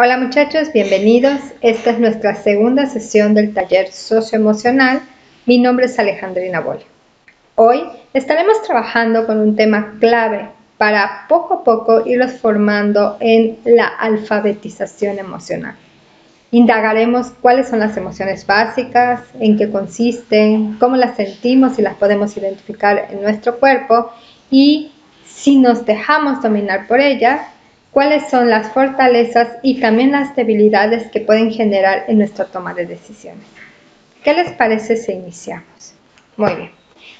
Hola muchachos, bienvenidos. Esta es nuestra segunda sesión del taller socioemocional. Mi nombre es Alejandrina Boll. Hoy estaremos trabajando con un tema clave para poco a poco irlos formando en la alfabetización emocional. Indagaremos cuáles son las emociones básicas, en qué consisten, cómo las sentimos y las podemos identificar en nuestro cuerpo y si nos dejamos dominar por ellas, cuáles son las fortalezas y también las debilidades que pueden generar en nuestra toma de decisiones. ¿Qué les parece si iniciamos? Muy bien.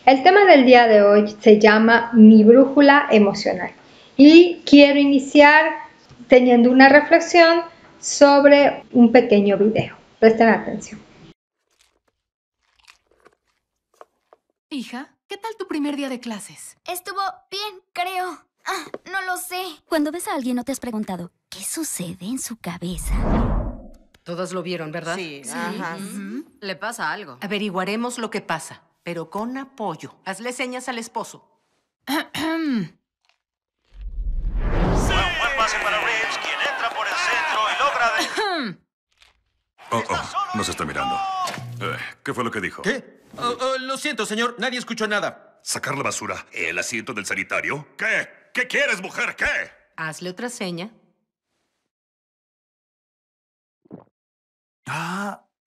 El tema del día de hoy se llama Mi brújula emocional y quiero iniciar teniendo una reflexión sobre un pequeño video. Presten atención. Hija, ¿qué tal tu primer día de clases? Estuvo bien, creo. No lo sé. Cuando ves a alguien, ¿no te has preguntado qué sucede en su cabeza? Todos lo vieron, ¿verdad? Sí. Ajá. Le pasa algo. Averiguaremos lo que pasa, pero con apoyo. Hazle señas al esposo. Buen pase para Reeves, quien entra por el centro y logra... Nos está mirando. ¿Qué fue lo que dijo? ¿Qué? Lo siento, señor. Nadie escuchó nada. ¿Sacar la basura? ¿El asiento del sanitario? ¿Qué? ¿Qué quieres, mujer? ¿Qué? Hazle otra seña.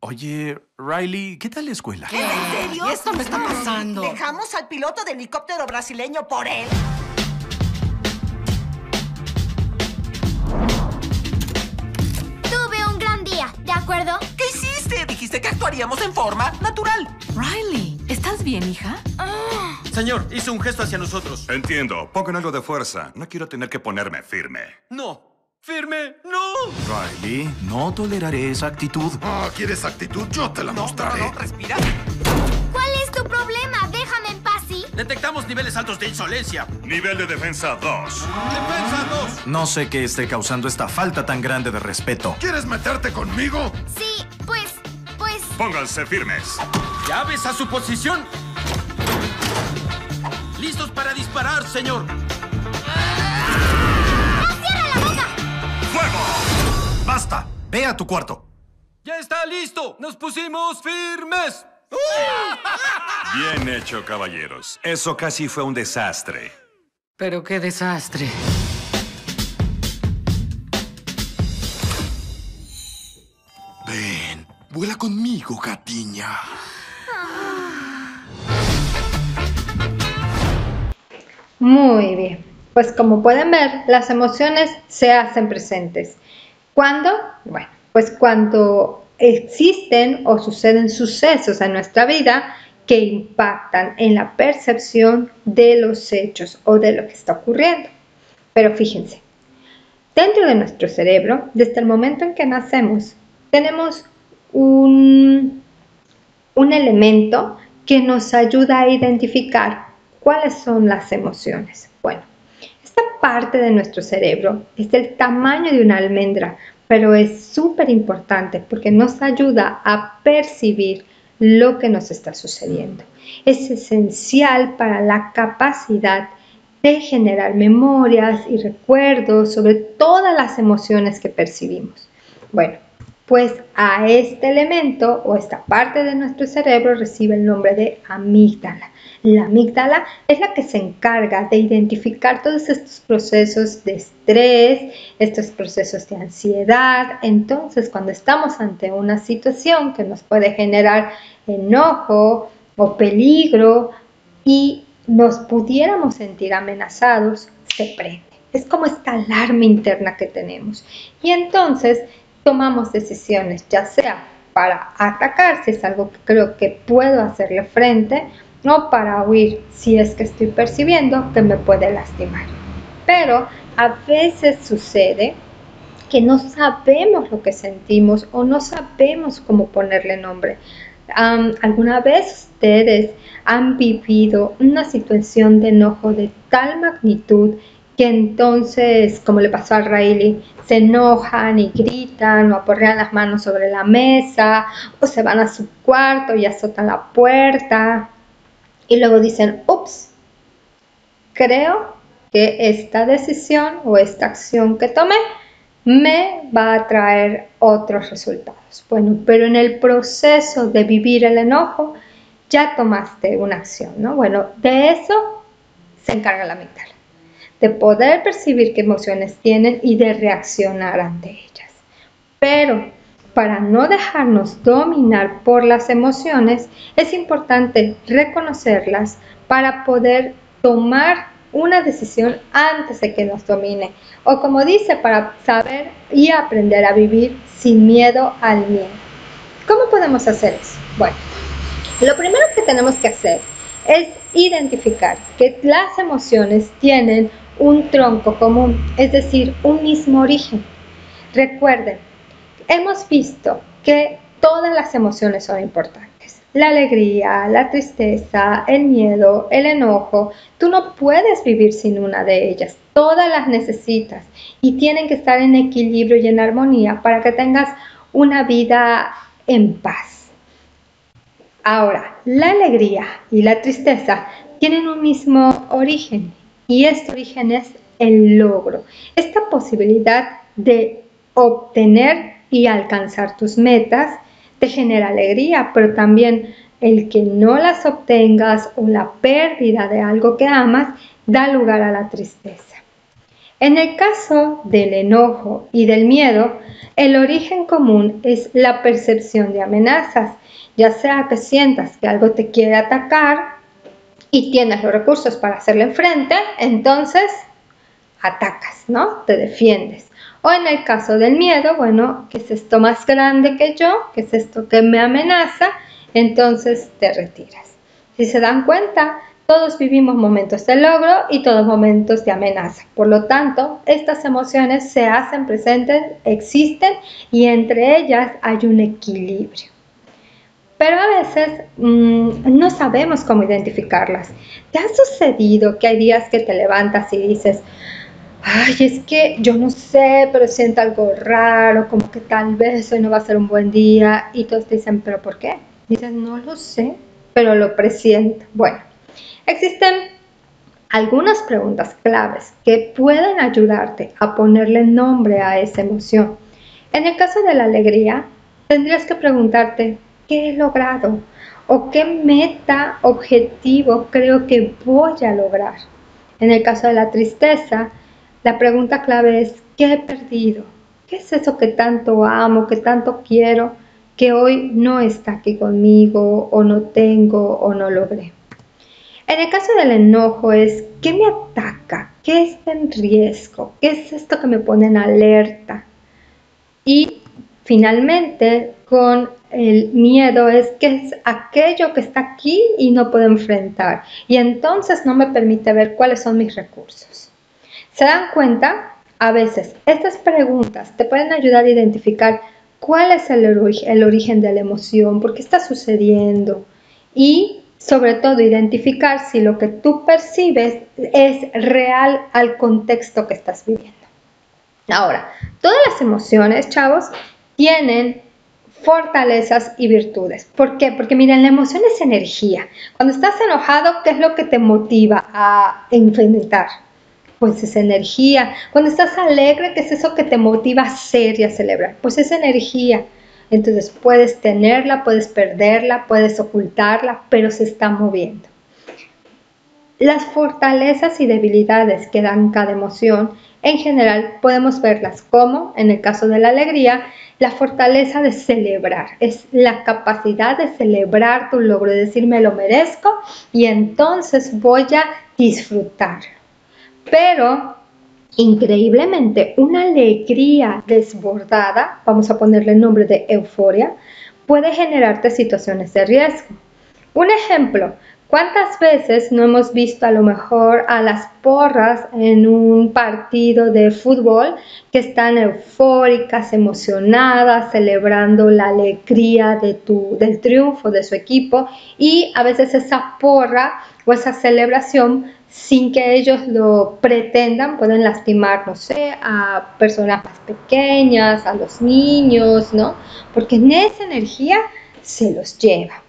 Oye, Riley, ¿qué tal la escuela? ¿En serio? ¿Y esto me está pasando? ¿Dejamos al piloto de helicóptero brasileño por él? Tuve un gran día, ¿de acuerdo? ¿Qué hiciste? Dijiste que actuaríamos en forma natural. Riley, ¿estás bien, hija? Señor, hizo un gesto hacia nosotros. Entiendo. Pongan algo de fuerza. No quiero tener que ponerme firme. No. ¡Firme! ¡No! Riley, no toleraré esa actitud. ¿Quieres actitud? Yo te la mostraré. No, respira. ¿Cuál es tu problema? Déjame en paz, ¿sí? Detectamos niveles altos de insolencia. Nivel de defensa 2. ¡Defensa 2! No sé qué esté causando esta falta tan grande de respeto. ¿Quieres meterte conmigo? Sí, pues... Pónganse firmes. ¡Llaves a su posición! ¡Listos para disparar, señor! ¡Fuego! ¡Basta! Ve a tu cuarto. ¡Ya está listo! ¡Nos pusimos firmes! Bien hecho, caballeros. Eso casi fue un desastre. Pero qué desastre. Ven, vuela conmigo, gatiña. Muy bien. Pues como pueden ver, las emociones se hacen presentes. ¿Cuándo? Bueno, pues cuando existen o suceden sucesos en nuestra vida que impactan en la percepción de los hechos o de lo que está ocurriendo. Pero fíjense, dentro de nuestro cerebro, desde el momento en que nacemos, tenemos un elemento que nos ayuda a identificar cuáles son las emociones. Bueno, esta parte de nuestro cerebro es del tamaño de una almendra, pero es súper importante porque nos ayuda a percibir lo que nos está sucediendo. Es esencial para la capacidad de generar memorias y recuerdos sobre todas las emociones que percibimos. Bueno, pues a este elemento o esta parte de nuestro cerebro recibe el nombre de amígdala. La amígdala es la que se encarga de identificar todos estos procesos de estrés, estos procesos de ansiedad. Entonces, cuando estamos ante una situación que nos puede generar enojo o peligro y nos pudiéramos sentir amenazados, se prende. Es como esta alarma interna que tenemos. Y entonces tomamos decisiones, ya sea para atacar, si es algo que creo que puedo hacerle frente, o para huir, si es que estoy percibiendo que me puede lastimar. Pero a veces sucede que no sabemos lo que sentimos o no sabemos cómo ponerle nombre. ¿Alguna vez ustedes han vivido una situación de enojo de tal magnitud que entonces, como le pasó a Riley, se enojan y gritan o aporrean las manos sobre la mesa o se van a su cuarto y azotan la puerta y luego dicen, ups, creo que esta decisión o esta acción que tomé me va a traer otros resultados. Bueno, pero en el proceso de vivir el enojo, ya tomaste una acción, ¿no? Bueno, de eso se encarga la amígdala, de poder percibir qué emociones tienen y de reaccionar ante ellas. Pero para no dejarnos dominar por las emociones, es importante reconocerlas para poder tomar una decisión antes de que nos domine. O como dice, para saber y aprender a vivir sin miedo al miedo. ¿Cómo podemos hacer eso? Bueno, lo primero que tenemos que hacer es identificar que las emociones tienen un tronco común, es decir, un mismo origen. Recuerden, hemos visto que todas las emociones son importantes. La alegría, la tristeza, el miedo, el enojo. Tú no puedes vivir sin una de ellas. Todas las necesitas y tienen que estar en equilibrio y en armonía para que tengas una vida en paz. Ahora, la alegría y la tristeza tienen un mismo origen y este origen es el logro. Esta posibilidad de obtener y alcanzar tus metas te genera alegría, pero también el que no las obtengas o la pérdida de algo que amas da lugar a la tristeza. En el caso del enojo y del miedo, el origen común es la percepción de amenazas, ya sea que sientas que algo te quiere atacar y tienes los recursos para hacerle frente, entonces atacas, ¿no? Te defiendes. O en el caso del miedo, bueno, ¿qué es esto más grande que yo? ¿Qué es esto que me amenaza? Entonces te retiras. Si se dan cuenta, todos vivimos momentos de logro y todos momentos de amenaza. Por lo tanto, estas emociones se hacen presentes, existen y entre ellas hay un equilibrio. Pero a veces no sabemos cómo identificarlas. ¿Te ha sucedido que hay días que te levantas y dices, ay, es que yo no sé, pero siento algo raro, como que tal vez hoy no va a ser un buen día? Y todos te dicen, ¿pero por qué? Dices, no lo sé, pero lo presiento. Bueno, existen algunas preguntas claves que pueden ayudarte a ponerle nombre a esa emoción. En el caso de la alegría, tendrías que preguntarte, ¿qué he logrado? ¿O qué meta, objetivo creo que voy a lograr? En el caso de la tristeza, la pregunta clave es, ¿qué he perdido? ¿Qué es eso que tanto amo, que tanto quiero, que hoy no está aquí conmigo, o no tengo, o no logré? En el caso del enojo es, ¿qué me ataca? ¿Qué está en riesgo? ¿Qué es esto que me pone en alerta? Y finalmente, con el miedo es que es aquello que está aquí y no puedo enfrentar. Y entonces no me permite ver cuáles son mis recursos. ¿Se dan cuenta? A veces estas preguntas te pueden ayudar a identificar cuál es el origen de la emoción, por qué está sucediendo y sobre todo identificar si lo que tú percibes es real al contexto que estás viviendo. Ahora, todas las emociones, chavos, tienen fortalezas y virtudes. ¿Por qué? Porque miren, la emoción es energía. Cuando estás enojado, ¿qué es lo que te motiva a enfrentar? Pues es energía. Cuando estás alegre, ¿qué es eso que te motiva a hacer y a celebrar? Pues es energía. Entonces puedes tenerla, puedes perderla, puedes ocultarla, pero se está moviendo. Las fortalezas y debilidades que dan cada emoción, en general podemos verlas como, en el caso de la alegría, la fortaleza de celebrar. Es la capacidad de celebrar tu logro, de decir me lo merezco y entonces voy a disfrutarlo. Pero increíblemente, una alegría desbordada, vamos a ponerle el nombre de euforia, puede generarte situaciones de riesgo. Un ejemplo, ¿cuántas veces no hemos visto a lo mejor a las porras en un partido de fútbol que están eufóricas, emocionadas, celebrando la alegría del triunfo de su equipo y a veces esa porra o esa celebración sin que ellos lo pretendan, pueden lastimar, no sé, a personas más pequeñas, a los niños, ¿no? Porque en esa energía se los lleva.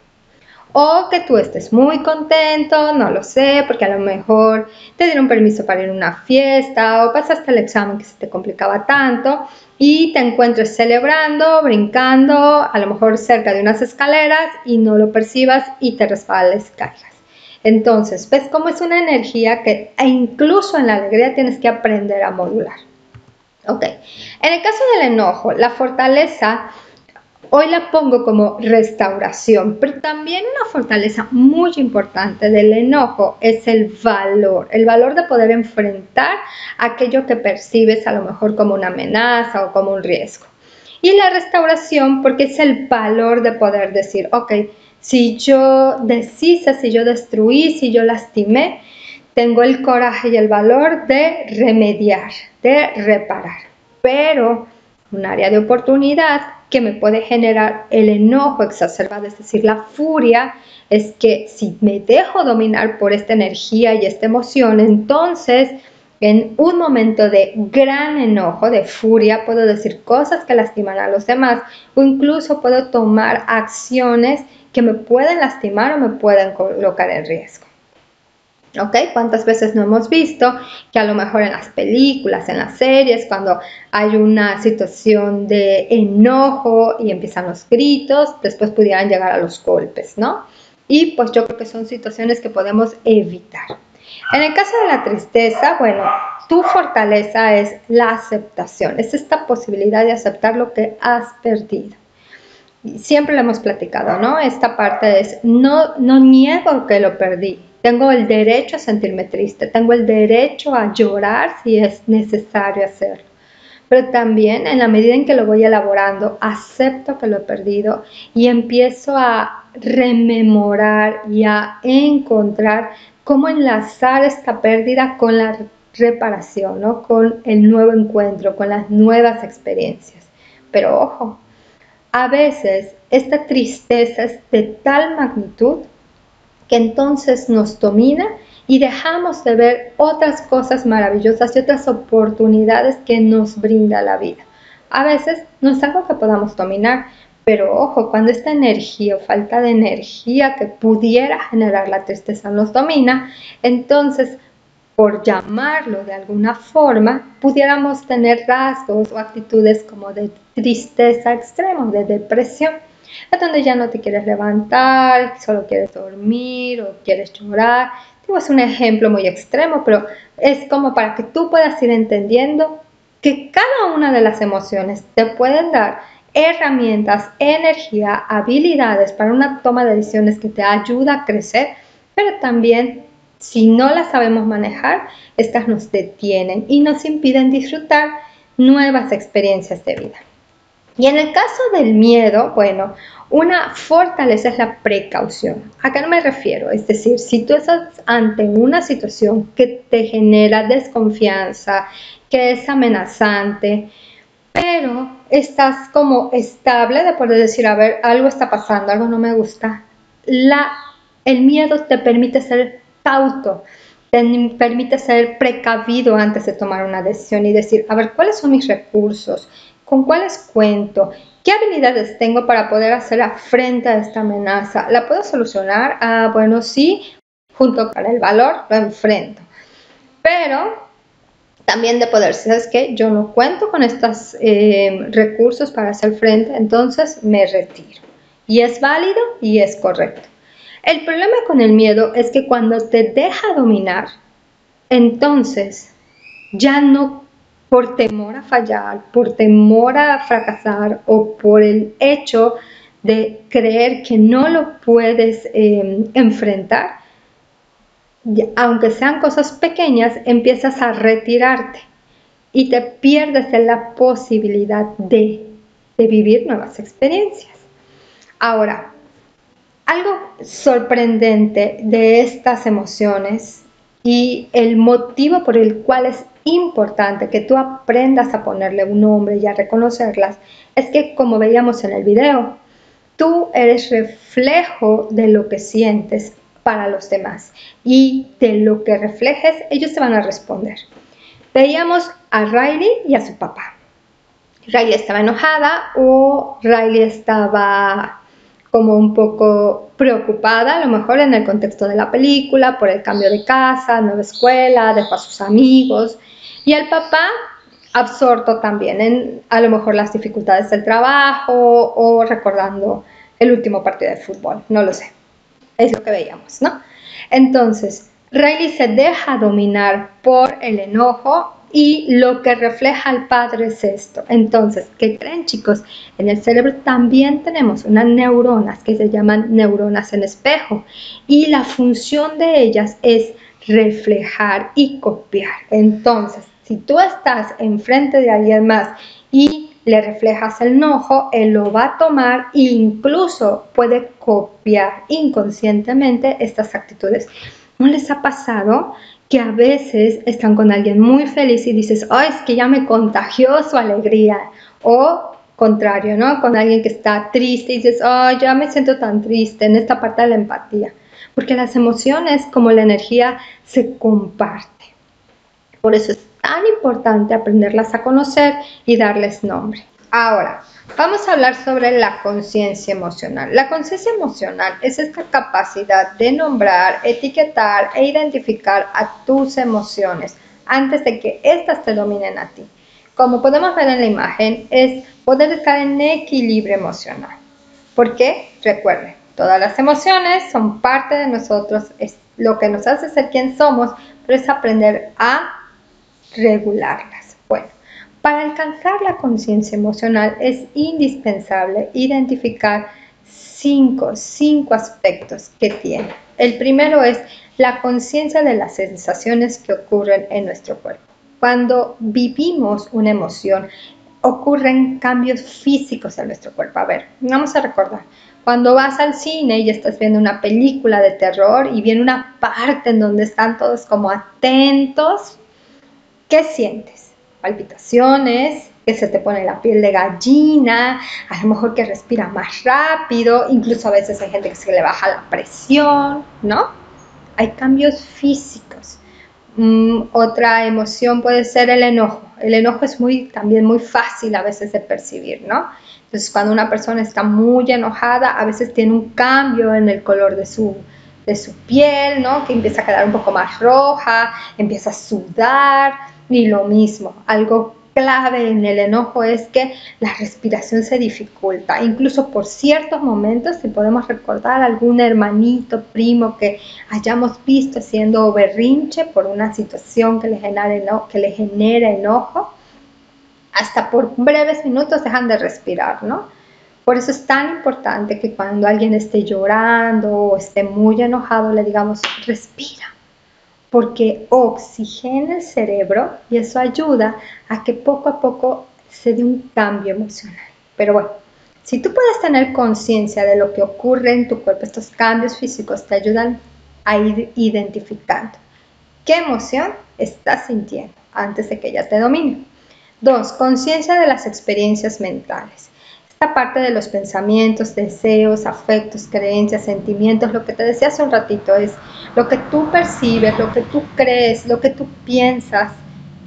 O que tú estés muy contento, no lo sé, porque a lo mejor te dieron permiso para ir a una fiesta o pasaste el examen que se te complicaba tanto y te encuentres celebrando, brincando, a lo mejor cerca de unas escaleras y no lo percibas y te resbales y caigas. Entonces, ¿ves cómo es una energía que incluso en la alegría tienes que aprender a modular? Ok, en el caso del enojo, la fortaleza, hoy la pongo como restauración, pero también una fortaleza muy importante del enojo es el valor de poder enfrentar aquello que percibes a lo mejor como una amenaza o como un riesgo. Y la restauración porque es el valor de poder decir, ok, si yo deshice, si yo destruí, si yo lastimé, tengo el coraje y el valor de remediar, de reparar. Pero un área de oportunidad que me puede generar el enojo exacerbado, es decir, la furia, es que si me dejo dominar por esta energía y esta emoción, entonces en un momento de gran enojo, de furia, puedo decir cosas que lastiman a los demás o incluso puedo tomar acciones que me pueden lastimar o me pueden colocar en riesgo. ¿Ok? ¿Cuántas veces no hemos visto que a lo mejor en las películas, en las series, cuando hay una situación de enojo y empiezan los gritos, después pudieran llegar a los golpes, ¿no? Y pues yo creo que son situaciones que podemos evitar. En el caso de la tristeza, bueno, tu fortaleza es la aceptación, es esta posibilidad de aceptar lo que has perdido. Siempre lo hemos platicado, ¿no? Esta parte es, no niego que lo perdí. Tengo el derecho a sentirme triste, tengo el derecho a llorar si es necesario hacerlo. Pero también en la medida en que lo voy elaborando, acepto que lo he perdido y empiezo a rememorar y a encontrar cómo enlazar esta pérdida con la reparación, ¿no? Con el nuevo encuentro, con las nuevas experiencias. Pero ojo, a veces esta tristeza es de tal magnitud que entonces nos domina y dejamos de ver otras cosas maravillosas y otras oportunidades que nos brinda la vida. A veces no es algo que podamos dominar, pero ojo, cuando esta energía o falta de energía que pudiera generar la tristeza nos domina, entonces, por llamarlo de alguna forma, pudiéramos tener rasgos o actitudes como de tristeza extrema, de depresión, es donde ya no te quieres levantar, solo quieres dormir o quieres llorar. Digo, es un ejemplo muy extremo, pero es como para que tú puedas ir entendiendo que cada una de las emociones te pueden dar herramientas, energía, habilidades para una toma de decisiones que te ayuda a crecer, pero también si no las sabemos manejar, estas nos detienen y nos impiden disfrutar nuevas experiencias de vida. Y en el caso del miedo, bueno, una fortaleza es la precaución. ¿A qué no me refiero? Es decir, si tú estás ante una situación que te genera desconfianza, que es amenazante, pero estás como estable de poder decir, a ver, algo está pasando, algo no me gusta. El miedo te permite ser cauto, te permite ser precavido antes de tomar una decisión y decir, a ver, ¿cuáles son mis recursos? ¿Con cuáles cuento? ¿Qué habilidades tengo para poder hacer frente a esta amenaza? ¿La puedo solucionar? Ah, bueno, sí, junto con el valor lo enfrento. Pero también de poder, ¿sabes qué? Yo no cuento con estos recursos para hacer frente, entonces me retiro. Y es válido y es correcto. El problema con el miedo es que cuando te deja dominar, entonces ya no, por temor a fallar, por temor a fracasar o por el hecho de creer que no lo puedes enfrentar, aunque sean cosas pequeñas, empiezas a retirarte y te pierdes en la posibilidad de vivir nuevas experiencias. Ahora, algo sorprendente de estas emociones y el motivo por el cual es importante que tú aprendas a ponerle un nombre y a reconocerlas es que, como veíamos en el video, tú eres reflejo de lo que sientes para los demás y de lo que reflejes ellos te van a responder. Veíamos a Riley y a su papá. Riley estaba enojada o Riley estaba como un poco preocupada, a lo mejor en el contexto de la película, por el cambio de casa, nueva escuela, dejó a sus amigos. Y el papá absorto también en a lo mejor las dificultades del trabajo o recordando el último partido de fútbol, no lo sé. Es lo que veíamos, ¿no? Entonces, Riley se deja dominar por el enojo y lo que refleja al padre es esto. Entonces, ¿qué creen, chicos? En el cerebro también tenemos unas neuronas que se llaman neuronas en espejo y la función de ellas es reflejar y copiar. Entonces, si tú estás enfrente de alguien más y le reflejas el enojo, él lo va a tomar e incluso puede copiar inconscientemente estas actitudes. ¿No les ha pasado que a veces están con alguien muy feliz y dices, ay, es que ya me contagió su alegría? O contrario, ¿no? Con alguien que está triste y dices, ay, ya me siento tan triste, en esta parte de la empatía. Porque las emociones, como la energía, se comparte. Por eso es tan importante aprenderlas a conocer y darles nombre. Ahora, vamos a hablar sobre la conciencia emocional. La conciencia emocional es esta capacidad de nombrar, etiquetar e identificar a tus emociones antes de que éstas te dominen a ti. Como podemos ver en la imagen, es poder estar en equilibrio emocional. ¿Por qué? Recuerden, todas las emociones son parte de nosotros, es lo que nos hace ser quien somos, pero es aprender a regularlas. Bueno, para alcanzar la conciencia emocional es indispensable identificar cinco aspectos que tiene. El primero es la conciencia de las sensaciones que ocurren en nuestro cuerpo. Cuando vivimos una emoción, ocurren cambios físicos en nuestro cuerpo. A ver, vamos a recordar. Cuando vas al cine y estás viendo una película de terror y viene una parte en donde están todos como atentos, ¿qué sientes? Palpitaciones, que se te pone la piel de gallina, a lo mejor que respira más rápido, incluso a veces hay gente que se le baja la presión, ¿no? Hay cambios físicos. Otra emoción puede ser el enojo. El enojo es también muy fácil a veces de percibir, ¿no? Entonces, cuando una persona está muy enojada, a veces tiene un cambio en el color de su piel, ¿no? Que empieza a quedar un poco más roja, empieza a sudar. Y lo mismo, algo clave en el enojo es que la respiración se dificulta, incluso por ciertos momentos, si podemos recordar algún hermanito, primo que hayamos visto haciendo berrinche por una situación que le genera enojo, hasta por breves minutos dejan de respirar, ¿no? Por eso es tan importante que cuando alguien esté llorando o esté muy enojado le digamos, respira, porque oxigena el cerebro y eso ayuda a que poco a poco se dé un cambio emocional. Pero bueno, si tú puedes tener conciencia de lo que ocurre en tu cuerpo, estos cambios físicos te ayudan a ir identificando qué emoción estás sintiendo antes de que ella te domine. 2. Conciencia de las experiencias mentales. Esta parte de los pensamientos, deseos, afectos, creencias, sentimientos, lo que te decía hace un ratito es lo que tú percibes, lo que tú crees, lo que tú piensas,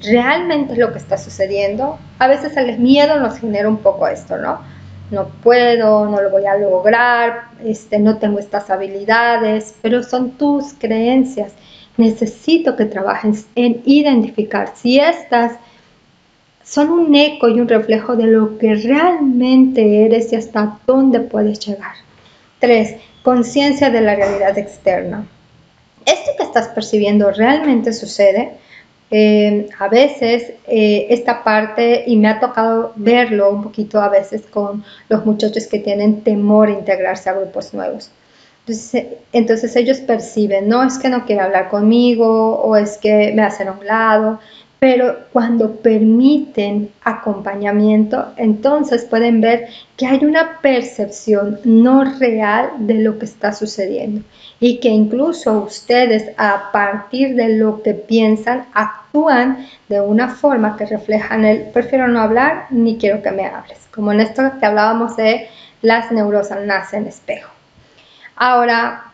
¿realmente es lo que está sucediendo? A veces el miedo nos genera un poco esto, ¿no? No puedo, no lo voy a lograr, no tengo estas habilidades, pero son tus creencias. Necesito que trabajes en identificar si estas son un eco y un reflejo de lo que realmente eres y hasta dónde puedes llegar. 3. Conciencia de la realidad externa. ¿Esto que estás percibiendo realmente sucede? A veces esta parte, y me ha tocado verlo un poquito a veces con los muchachos que tienen temor a integrarse a grupos nuevos. Entonces ellos perciben, no es que no quiere hablar conmigo o es que me hacen a un lado, pero cuando permiten acompañamiento, entonces pueden ver que hay una percepción no real de lo que está sucediendo y que incluso ustedes a partir de lo que piensan actúan de una forma que reflejan el prefiero no hablar ni quiero que me hables, como en esto que hablábamos de las neuronas en espejo. Ahora,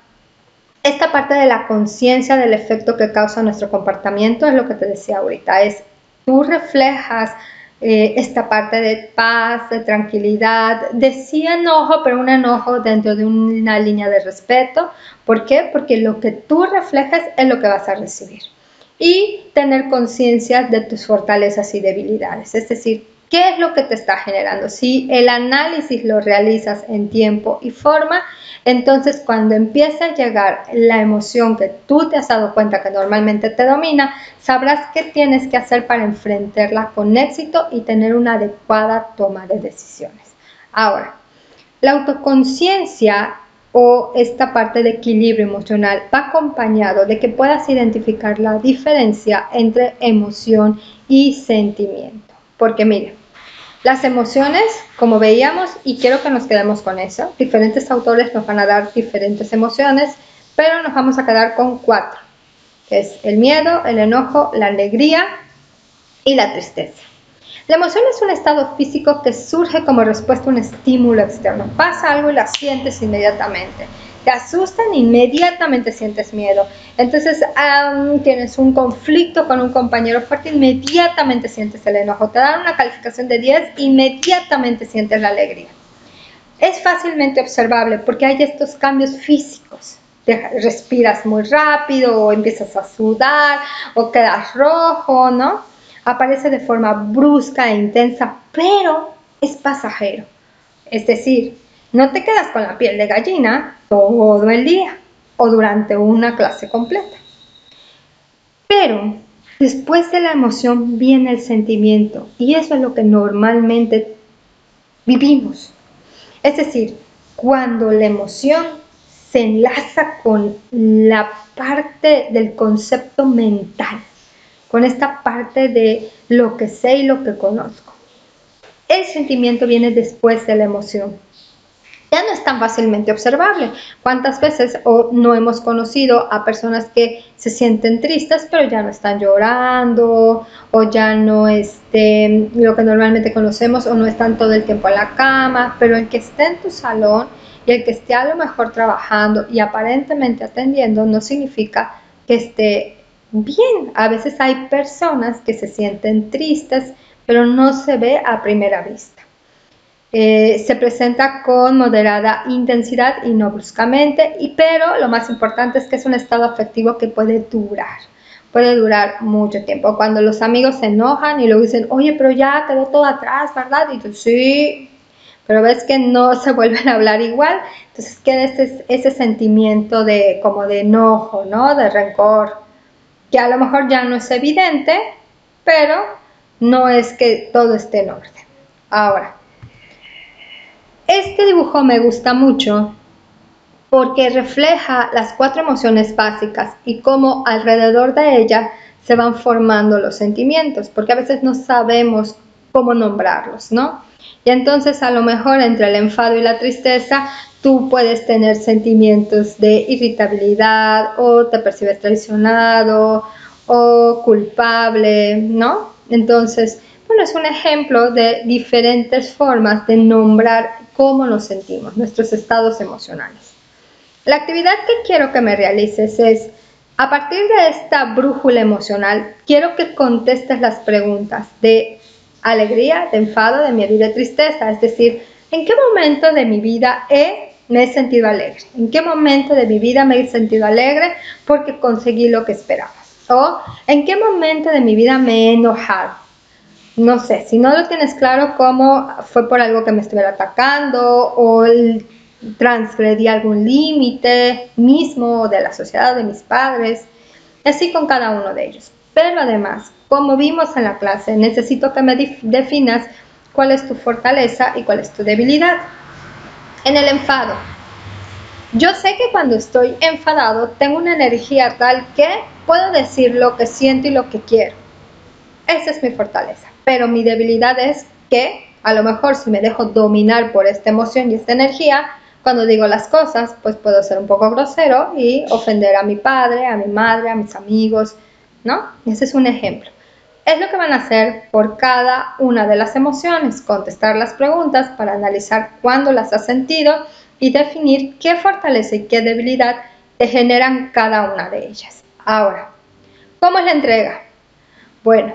esta parte de la conciencia del efecto que causa nuestro comportamiento es lo que te decía ahorita, es tú reflejas esta parte de paz, de tranquilidad, de sí enojo, pero un enojo dentro de una línea de respeto. ¿Por qué? Porque lo que tú reflejas es lo que vas a recibir. Y tener conciencia de tus fortalezas y debilidades, es decir, ¿qué es lo que te está generando? Si el análisis lo realizas en tiempo y forma, entonces cuando empieza a llegar la emoción que tú te has dado cuenta que normalmente te domina, sabrás qué tienes que hacer para enfrentarla con éxito y tener una adecuada toma de decisiones. Ahora, la autoconciencia o esta parte de equilibrio emocional va acompañado de que puedas identificar la diferencia entre emoción y sentimiento. Porque miren, las emociones, como veíamos, y quiero que nos quedemos con eso, diferentes autores nos van a dar diferentes emociones, pero nos vamos a quedar con 4, que es el miedo, el enojo, la alegría y la tristeza. La emoción es un estado físico que surge como respuesta a un estímulo externo. Pasa algo y la sientes inmediatamente. Te asustan, inmediatamente sientes miedo. Entonces tienes un conflicto con un compañero fuerte, inmediatamente sientes el enojo. Te dan una calificación de 10, inmediatamente sientes la alegría. Es fácilmente observable porque hay estos cambios físicos. Respiras muy rápido o empiezas a sudar o quedas rojo, ¿no? Aparece de forma brusca e intensa, pero es pasajero. Es decir, no te quedas con la piel de gallina todo el día o durante una clase completa. Pero después de la emoción viene el sentimiento y eso es lo que normalmente vivimos. Es decir, cuando la emoción se enlaza con la parte del concepto mental, con esta parte de lo que sé y lo que conozco. El sentimiento viene después de la emoción. Ya no es tan fácilmente observable. ¿Cuántas veces no hemos conocido a personas que se sienten tristes, pero ya no están llorando, o ya no lo que normalmente conocemos, o no están todo el tiempo en la cama, pero el que esté en tu salón y el que esté a lo mejor trabajando y aparentemente atendiendo no significa que esté bien? A veces hay personas que se sienten tristes, pero no se ve a primera vista. Se presenta con moderada intensidad y no bruscamente, pero lo más importante es que es un estado afectivo que puede durar mucho tiempo. Cuando los amigos se enojan y luego dicen, oye, pero ya quedó todo atrás, ¿verdad? Y tú, sí, pero ves que no se vuelven a hablar igual, entonces queda ese sentimiento como de enojo, ¿no? De rencor, que a lo mejor ya no es evidente, pero no es que todo esté en orden. Ahora, este dibujo me gusta mucho porque refleja las 4 emociones básicas y cómo alrededor de ellas se van formando los sentimientos, porque a veces no sabemos cómo nombrarlos, ¿no? Y entonces a lo mejor entre el enfado y la tristeza tú puedes tener sentimientos de irritabilidad o te percibes traicionado o culpable, ¿no? Entonces, bueno, es un ejemplo de diferentes formas de nombrar cómo nos sentimos, nuestros estados emocionales. La actividad que quiero que me realices es, a partir de esta brújula emocional, quiero que contestes las preguntas de alegría, de enfado, de miedo y de tristeza. Es decir, ¿en qué momento de mi vida me he sentido alegre? ¿En qué momento de mi vida me he sentido alegre porque conseguí lo que esperaba? ¿O en qué momento de mi vida me he enojado? No sé, si no lo tienes claro, cómo fue por algo que me estuviera atacando o transgredí algún límite mismo de la sociedad, de mis padres, así con cada uno de ellos. Pero además, como vimos en la clase, necesito que me definas cuál es tu fortaleza y cuál es tu debilidad. En el enfado, yo sé que cuando estoy enfadado tengo una energía tal que puedo decir lo que siento y lo que quiero. Esa es mi fortaleza. Pero mi debilidad es que a lo mejor si me dejo dominar por esta emoción y esta energía, cuando digo las cosas, pues puedo ser un poco grosero y ofender a mi padre, a mi madre, a mis amigos, ¿no? Ese es un ejemplo. Es lo que van a hacer por cada una de las emociones, contestar las preguntas para analizar cuándo las has sentido y definir qué fortaleza y qué debilidad te generan cada una de ellas. Ahora, ¿cómo es la entrega? Bueno,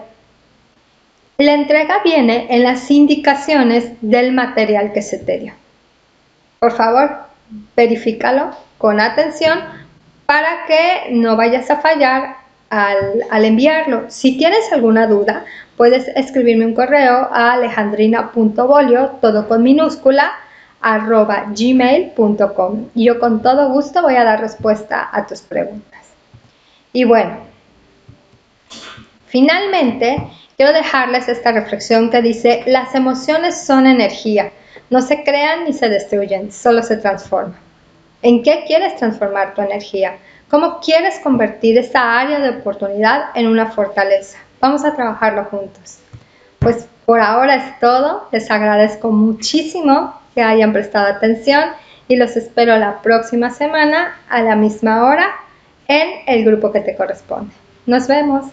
La entrega viene en las indicaciones del material que se te dio. Por favor, verifícalo con atención para que no vayas a fallar al enviarlo. Si tienes alguna duda, puedes escribirme un correo a alejandrina.bolio, todo con minúscula, @gmail.com, y yo con todo gusto voy a dar respuesta a tus preguntas. Y bueno, finalmente quiero dejarles esta reflexión que dice: las emociones son energía, no se crean ni se destruyen, solo se transforman. ¿En qué quieres transformar tu energía? ¿Cómo quieres convertir esta área de oportunidad en una fortaleza? Vamos a trabajarlo juntos. Pues por ahora es todo. Les agradezco muchísimo que hayan prestado atención y los espero la próxima semana a la misma hora en el grupo que te corresponde. Nos vemos.